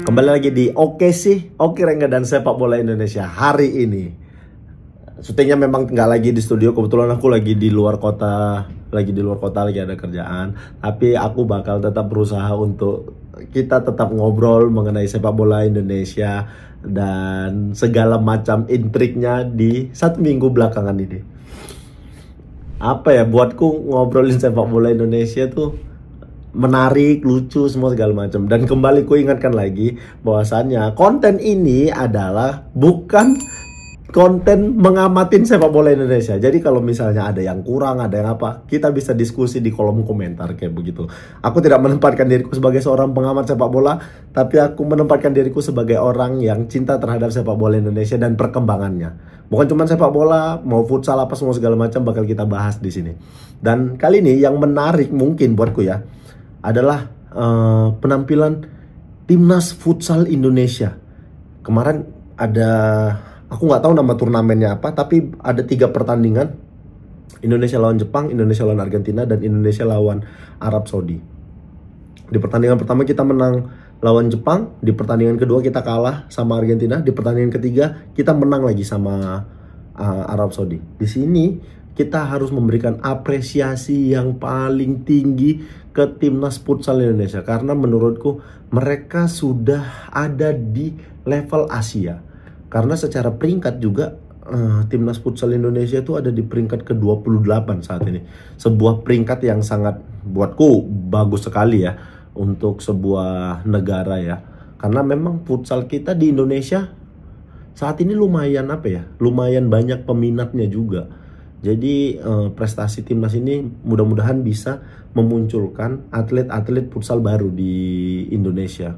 Kembali lagi di Oke Sih, Oke Rengga dan Sepak Bola Indonesia hari ini. Syutingnya memang nggak lagi di studio, kebetulan aku lagi di luar kota, lagi ada kerjaan. Tapi aku bakal tetap berusaha untuk kita tetap ngobrol mengenai sepak bola Indonesia dan segala macam intriknya di 1 minggu belakangan ini. Apa ya, buatku ngobrolin sepak bola Indonesia tuh menarik, lucu, semua segala macam. Dan kembali ku ingatkan lagi bahwasannya konten ini adalah bukan konten mengamatin sepak bola Indonesia. Jadi kalau misalnya ada yang kurang, ada yang apa, kita bisa diskusi di kolom komentar kayak begitu. Aku tidak menempatkan diriku sebagai seorang pengamat sepak bola, tapi aku menempatkan diriku sebagai orang yang cinta terhadap sepak bola Indonesia dan perkembangannya. Bukan cuma sepak bola, mau futsal apa semua segala macam bakal kita bahas di sini. Dan kali ini yang menarik mungkin buatku ya adalah penampilan timnas futsal Indonesia. Kemarin ada, aku nggak tahu nama turnamennya apa, tapi ada 3 pertandingan. Indonesia lawan Jepang, Indonesia lawan Argentina, dan Indonesia lawan Arab Saudi. Di pertandingan pertama kita menang lawan Jepang, di pertandingan kedua kita kalah sama Argentina, di pertandingan ketiga kita menang lagi sama Arab Saudi. Di sini kita harus memberikan apresiasi yang paling tinggi ke timnas futsal Indonesia, karena menurutku mereka sudah ada di level Asia. Karena secara peringkat juga timnas futsal Indonesia itu ada di peringkat ke-28 saat ini. Sebuah peringkat yang sangat buatku bagus sekali ya untuk sebuah negara ya. Karena memang futsal kita di Indonesia saat ini lumayan lumayan banyak peminatnya juga. Jadi prestasi timnas ini mudah-mudahan bisa memunculkan atlet-atlet futsal baru di Indonesia.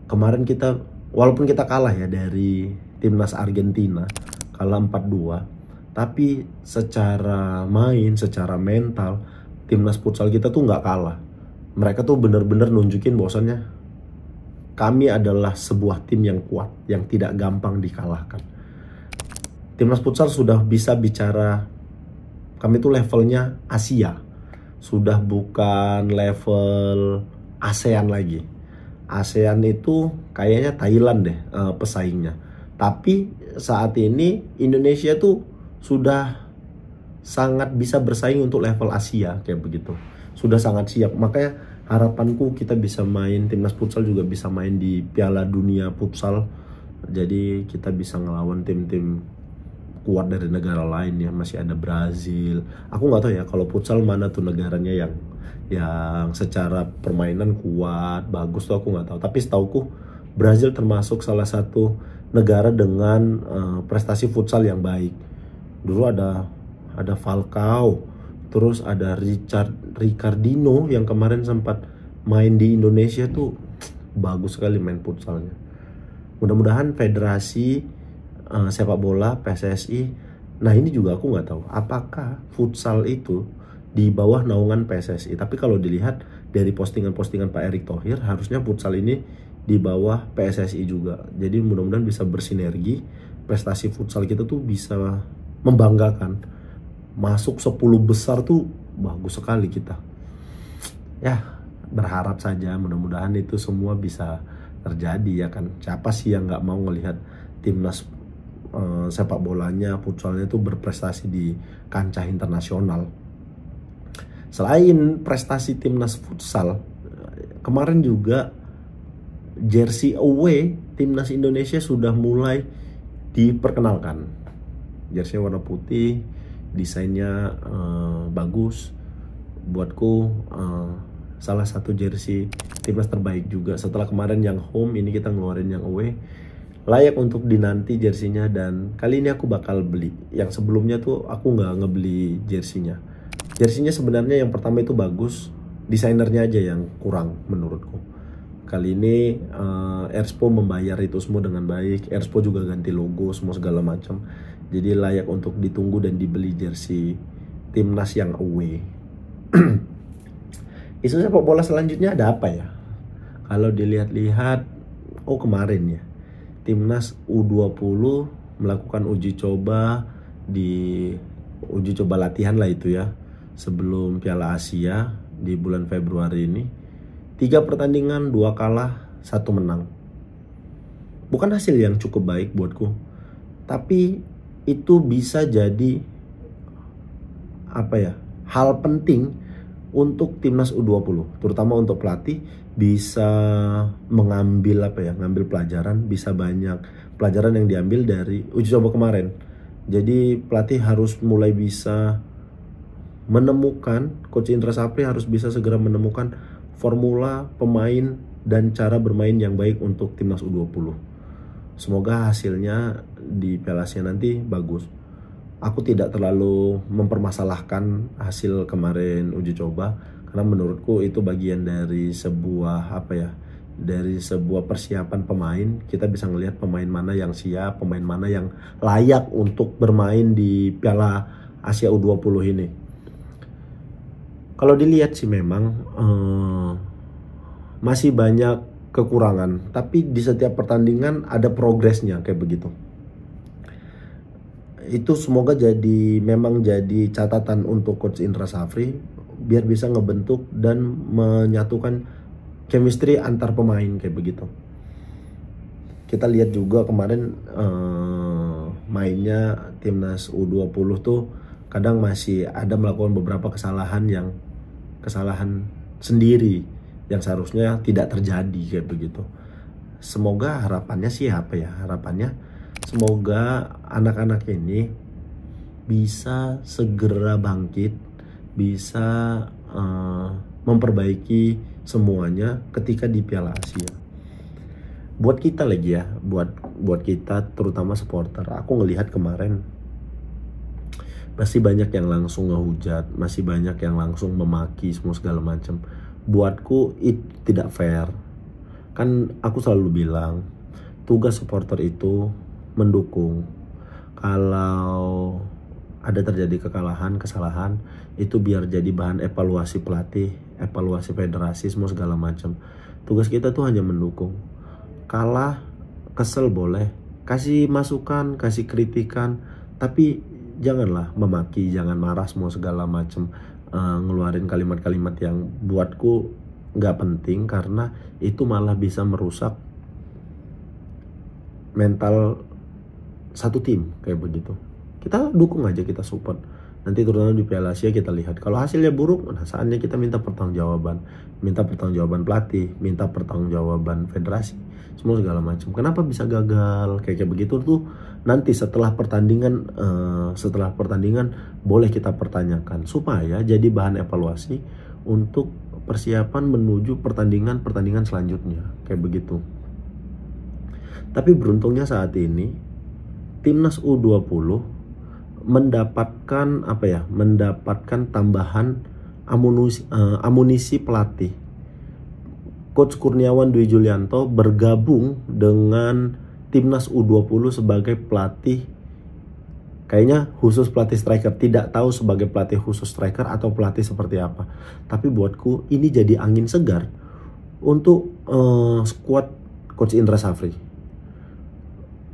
Kemarin kita, walaupun kita kalah ya dari timnas Argentina, kalah 4-2, tapi secara main, secara mental, timnas futsal kita tuh nggak kalah. Mereka tuh bener-bener nunjukin bahwasannya kami adalah sebuah tim yang kuat, yang tidak gampang dikalahkan. Timnas futsal sudah bisa bicara, kami tuh levelnya Asia, sudah bukan level ASEAN lagi. ASEAN itu kayaknya Thailand deh pesaingnya. Tapi saat ini Indonesia tuh sudah sangat bisa bersaing untuk level Asia kayak begitu. Sudah sangat siap. Makanya harapanku kita bisa main, timnas futsal juga bisa main di Piala Dunia Futsal. Jadi kita bisa ngelawan tim-tim kuat dari negara lain ya. Masih ada Brazil. Aku nggak tahu ya kalau futsal mana tuh negaranya yang secara permainan kuat, bagus tuh aku nggak tahu. Tapi setauku Brazil termasuk salah satu negara dengan prestasi futsal yang baik. Dulu ada Falcao, terus ada Ricardinho yang kemarin sempat main di Indonesia tuh bagus sekali main futsalnya. Mudah-mudahan federasi sepak bola PSSI, nah ini juga aku nggak tahu apakah futsal itu di bawah naungan PSSI. Tapi kalau dilihat dari postingan-postingan Pak Erick Thohir, harusnya futsal ini di bawah PSSI juga. Jadi mudah-mudahan bisa bersinergi, prestasi futsal kita tuh bisa membanggakan. Masuk 10 besar tuh bagus sekali kita. Ya, berharap saja mudah-mudahan itu semua bisa terjadi ya kan. Siapa sih yang nggak mau ngelihat timnas sepak bolanya, futsalnya itu berprestasi di kancah internasional. Selain prestasi timnas futsal, kemarin juga jersey away timnas Indonesia sudah mulai diperkenalkan. Jersey warna putih, desainnya bagus. Buatku salah satu jersey timnas terbaik juga. Setelah kemarin yang home, ini kita ngeluarin yang away. Layak untuk dinanti jersinya, dan kali ini aku bakal beli. Yang sebelumnya tuh aku nggak ngebeli jersinya. Jersinya sebenarnya yang pertama itu bagus, desainernya aja yang kurang menurutku. Kali ini Erspo membayar itu semua dengan baik. Erspo juga ganti logo semua segala macam. Jadi layak untuk ditunggu dan dibeli jersey timnas yang away. Isu sepak bola selanjutnya ada apa ya? Kalau dilihat-lihat, kemarin ya timnas U20 melakukan uji coba latihan lah itu ya, sebelum Piala Asia di bulan Februari ini. 3 pertandingan, 2 kalah, 1 menang. bukan hasil yang cukup baik buatku, tapi itu bisa jadi hal penting untuk timnas U20, terutama untuk pelatih bisa mengambil ngambil pelajaran, bisa banyak pelajaran yang diambil dari uji coba kemarin. Jadi pelatih harus mulai bisa menemukan, Coach Indra Safri harus bisa segera menemukan formula pemain dan cara bermain yang baik untuk timnas U20. Semoga hasilnya di Piala Asia nanti bagus. Aku tidak terlalu mempermasalahkan hasil kemarin uji coba, karena menurutku itu bagian dari sebuah dari sebuah persiapan pemain. Kita bisa ngelihat pemain mana yang siap, pemain mana yang layak untuk bermain di Piala Asia U20 ini. Kalau dilihat sih memang masih banyak kekurangan, tapi di setiap pertandingan ada progresnya kayak begitu. Itu semoga memang jadi catatan untuk Coach Indra Safri biar bisa ngebentuk dan menyatukan chemistry antar pemain kayak begitu. Kita lihat juga kemarin mainnya timnas U20 tuh kadang masih ada melakukan beberapa kesalahan sendiri yang seharusnya tidak terjadi kayak begitu. Semoga harapannya sih harapannya semoga anak-anak ini bisa segera bangkit, bisa memperbaiki semuanya ketika di Piala Asia. Buat kita lagi ya, buat kita terutama supporter, aku ngelihat kemarin masih banyak yang langsung ngehujat, masih banyak yang langsung memaki semua segala macam. Buatku itu tidak fair. Kan aku selalu bilang, tugas supporter itu mendukung. Kalau ada terjadi kesalahan, itu biar jadi bahan evaluasi pelatih, evaluasi federasi, semua segala macam. Tugas kita tuh hanya mendukung. Kalah, kesel boleh, kasih masukan, kasih kritikan, tapi janganlah memaki, jangan marah semua segala macam, ngeluarin kalimat-kalimat yang buatku nggak penting, karena itu malah bisa merusak mental satu tim kayak begitu. Kita dukung aja, kita support. Nanti terutama di Piala Asia kita lihat. Kalau hasilnya buruk, nah saatnya kita minta pertanggungjawaban. Minta pertanggungjawaban pelatih, minta pertanggungjawaban federasi, semua segala macam. Kenapa bisa gagal kayak begitu tuh nanti setelah pertandingan boleh kita pertanyakan supaya jadi bahan evaluasi untuk persiapan menuju pertandingan selanjutnya kayak begitu. Tapi beruntungnya saat ini timnas U20 mendapatkan tambahan amunisi pelatih. Coach Kurniawan Dwi Julianto bergabung dengan timnas U20 sebagai pelatih, kayaknya khusus pelatih striker, tidak tahu sebagai pelatih khusus striker atau pelatih seperti apa. Tapi buatku ini jadi angin segar untuk skuad Coach Indra Safri.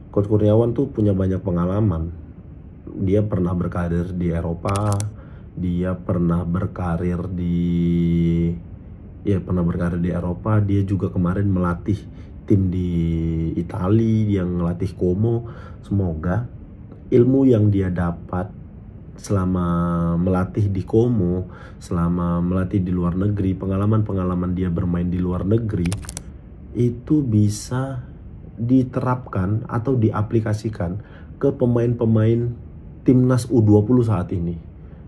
Coach Kurniawan tuh punya banyak pengalaman. Dia pernah berkarir di Eropa, dia pernah berkarir di Eropa, dia juga kemarin melatih tim di Italia, yang ngelatih Como. Semoga ilmu yang dia dapat selama melatih di Como, selama melatih di luar negeri, pengalaman dia bermain di luar negeri, itu bisa diterapkan atau diaplikasikan ke pemain-pemain timnas U20 saat ini.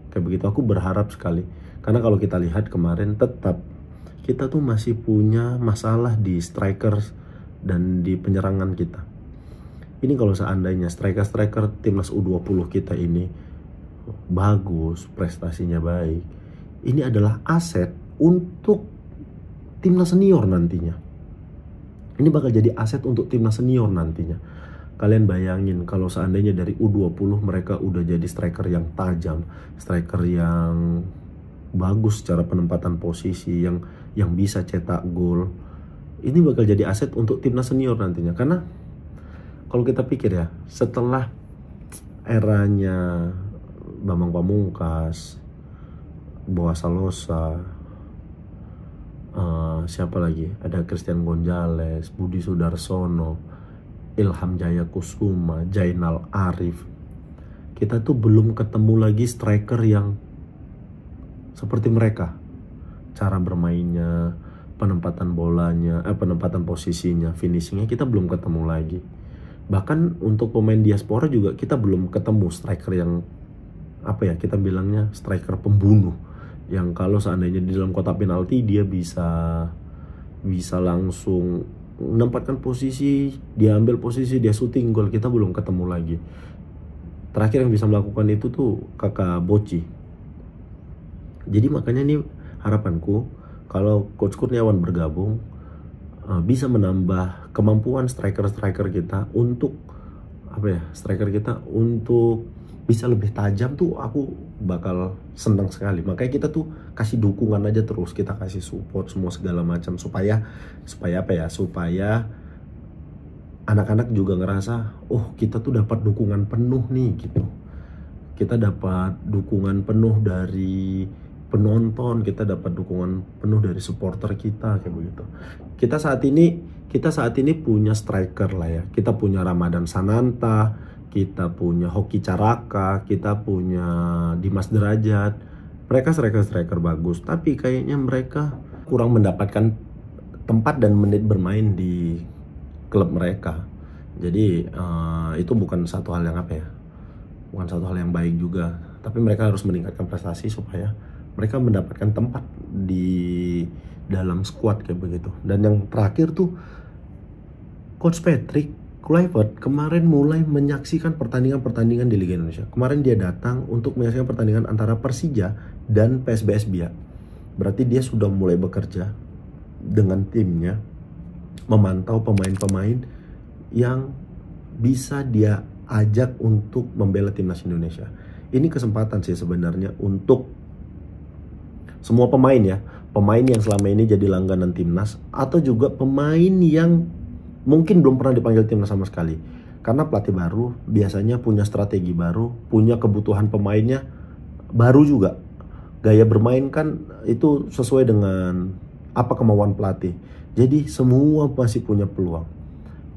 Kayak begitu, aku berharap sekali. Karena kalau kita lihat kemarin, tetap kita tuh masih punya masalah di strikers dan di penyerangan kita. Ini kalau seandainya striker timnas U20 kita ini bagus, prestasinya baik, ini adalah aset untuk timnas senior nantinya. Ini bakal jadi aset untuk timnas senior nantinya. Kalian bayangin kalau seandainya dari U20 mereka udah jadi striker yang tajam, striker yang bagus secara penempatan posisi, yang bisa cetak gol. Ini bakal jadi aset untuk timnas senior nantinya. Karena kalau kita pikir ya, setelah eranya Bambang Pamungkas, Boas Salosa, siapa lagi? Ada Christian Gonzalez, Budi Sudarsono. Ilham Jaya Kusuma, Jainal Arif. Kita tuh belum ketemu lagi striker yang seperti mereka. Cara bermainnya, penempatan bolanya, penempatan posisinya, finishingnya kita belum ketemu lagi. Bahkan untuk pemain diaspora juga kita belum ketemu striker yang kita bilangnya striker pembunuh, yang kalau seandainya di dalam kotak penalti dia bisa langsung menempatkan posisi, dia ambil posisi, dia shooting gol. Kita belum ketemu lagi. Terakhir yang bisa melakukan itu tuh Kakak Boci. Jadi makanya nih harapanku kalau Coach Kurniawan bergabung bisa menambah kemampuan striker kita untuk striker kita untuk bisa lebih tajam tuh. Aku bakal senang sekali. Makanya kita tuh kasih dukungan aja terus, kita kasih support semua segala macam supaya anak-anak juga ngerasa kita tuh dapat dukungan penuh nih gitu. Kita dapat dukungan penuh dari penonton, kita dapat dukungan penuh dari supporter kita, kayak begitu. Kita saat ini punya striker lah ya. Kita punya Ramadan Sananta, kita punya Hoki Caraka, kita punya Dimas Derajat. Mereka striker bagus, tapi kayaknya mereka kurang mendapatkan tempat dan menit bermain di klub mereka. Jadi itu bukan satu hal yang bukan satu hal yang baik juga. Tapi mereka harus meningkatkan prestasi supaya mereka mendapatkan tempat di dalam squad kayak begitu. Dan yang terakhir tuh Coach Patrick Kluivert kemarin mulai menyaksikan pertandingan-pertandingan di Liga Indonesia. Kemarin dia datang untuk menyaksikan pertandingan antara Persija dan PSBS Biak. Berarti dia sudah mulai bekerja dengan timnya, memantau pemain-pemain yang bisa dia ajak untuk membela timnas Indonesia. Ini kesempatan sih sebenarnya untuk semua pemain ya, pemain yang selama ini jadi langganan timnas atau juga pemain yang mungkin belum pernah dipanggil timnas sama sekali. Karena pelatih baru biasanya punya strategi baru, punya kebutuhan pemainnya baru juga. Gaya bermain kan itu sesuai dengan apa kemauan pelatih. Jadi semua masih punya peluang.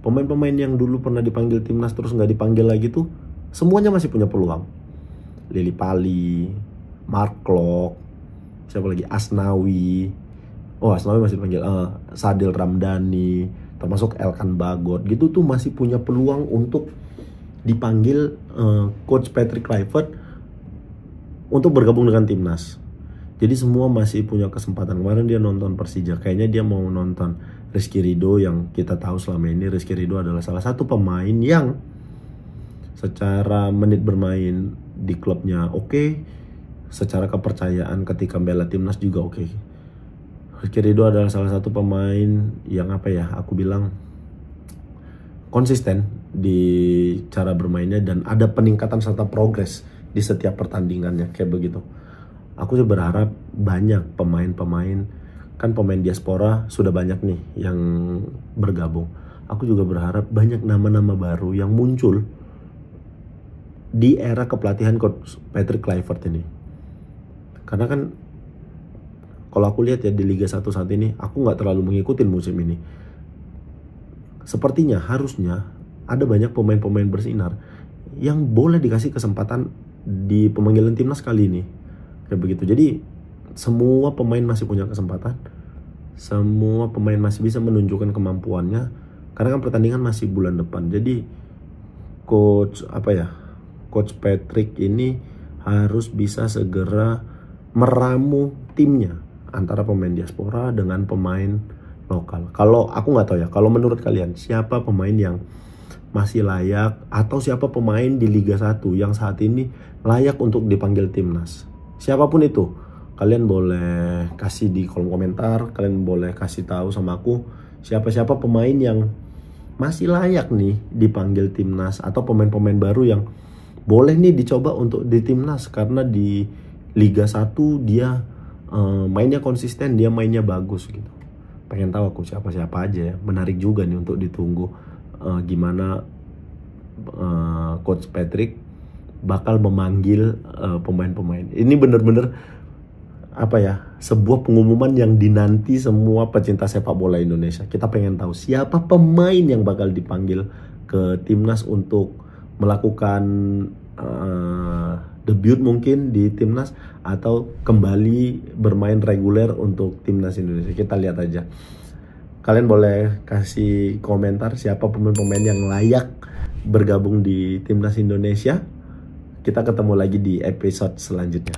Pemain-pemain yang dulu pernah dipanggil timnas terus nggak dipanggil lagi tuh semuanya masih punya peluang. Lili Pali, Mark Klok, siapa lagi, Asnawi. Asnawi masih dipanggil. Sadil Ramdhani, termasuk Elkan Bagot gitu tuh masih punya peluang untuk dipanggil Coach Patrick Kluivert untuk bergabung dengan timnas. Jadi semua masih punya kesempatan. Kemarin dia nonton Persija, kayaknya dia mau nonton Rizky Ridho, yang kita tahu selama ini Rizky Ridho adalah salah satu pemain yang secara menit bermain di klubnya oke, secara kepercayaan ketika bela timnas juga oke. Rizky Ridho adalah salah satu pemain yang aku bilang konsisten di cara bermainnya dan ada peningkatan serta progres di setiap pertandingannya kayak begitu. Aku sih berharap banyak pemain-pemain, kan pemain diaspora sudah banyak nih yang bergabung. Aku juga berharap banyak nama-nama baru yang muncul di era kepelatihan Coach Patrick Kluivert ini. Karena kan kalau aku lihat ya di Liga 1 saat ini, aku nggak terlalu mengikuti musim ini. Sepertinya harusnya ada banyak pemain-pemain bersinar yang boleh dikasih kesempatan di pemanggilan timnas kali ini. Kayak begitu. Jadi semua pemain masih punya kesempatan. Semua pemain masih bisa menunjukkan kemampuannya. Karena kan pertandingan masih bulan depan. Jadi Coach Patrick ini harus bisa segera meramu timnya antara pemain diaspora dengan pemain lokal. Kalau aku nggak tahu ya, kalau menurut kalian siapa pemain yang masih layak atau siapa pemain di Liga 1 yang saat ini layak untuk dipanggil timnas? Siapapun itu, kalian boleh kasih di kolom komentar, kalian boleh kasih tahu sama aku siapa-siapa pemain yang masih layak nih dipanggil timnas atau pemain-pemain baru yang boleh nih dicoba untuk di timnas karena di Liga 1 dia mainnya konsisten, dia mainnya bagus gitu. Pengen tahu aku siapa-siapa aja ya. Menarik juga nih untuk ditunggu gimana Coach Patrick bakal memanggil pemain-pemain. Ini bener-bener sebuah pengumuman yang dinanti semua pecinta sepak bola Indonesia. Kita pengen tahu siapa pemain yang bakal dipanggil ke timnas untuk melakukan debut mungkin di timnas, atau kembali bermain reguler untuk timnas Indonesia. Kita lihat aja. Kalian boleh kasih komentar siapa pemain-pemain yang layak bergabung di timnas Indonesia. Kita ketemu lagi di episode selanjutnya.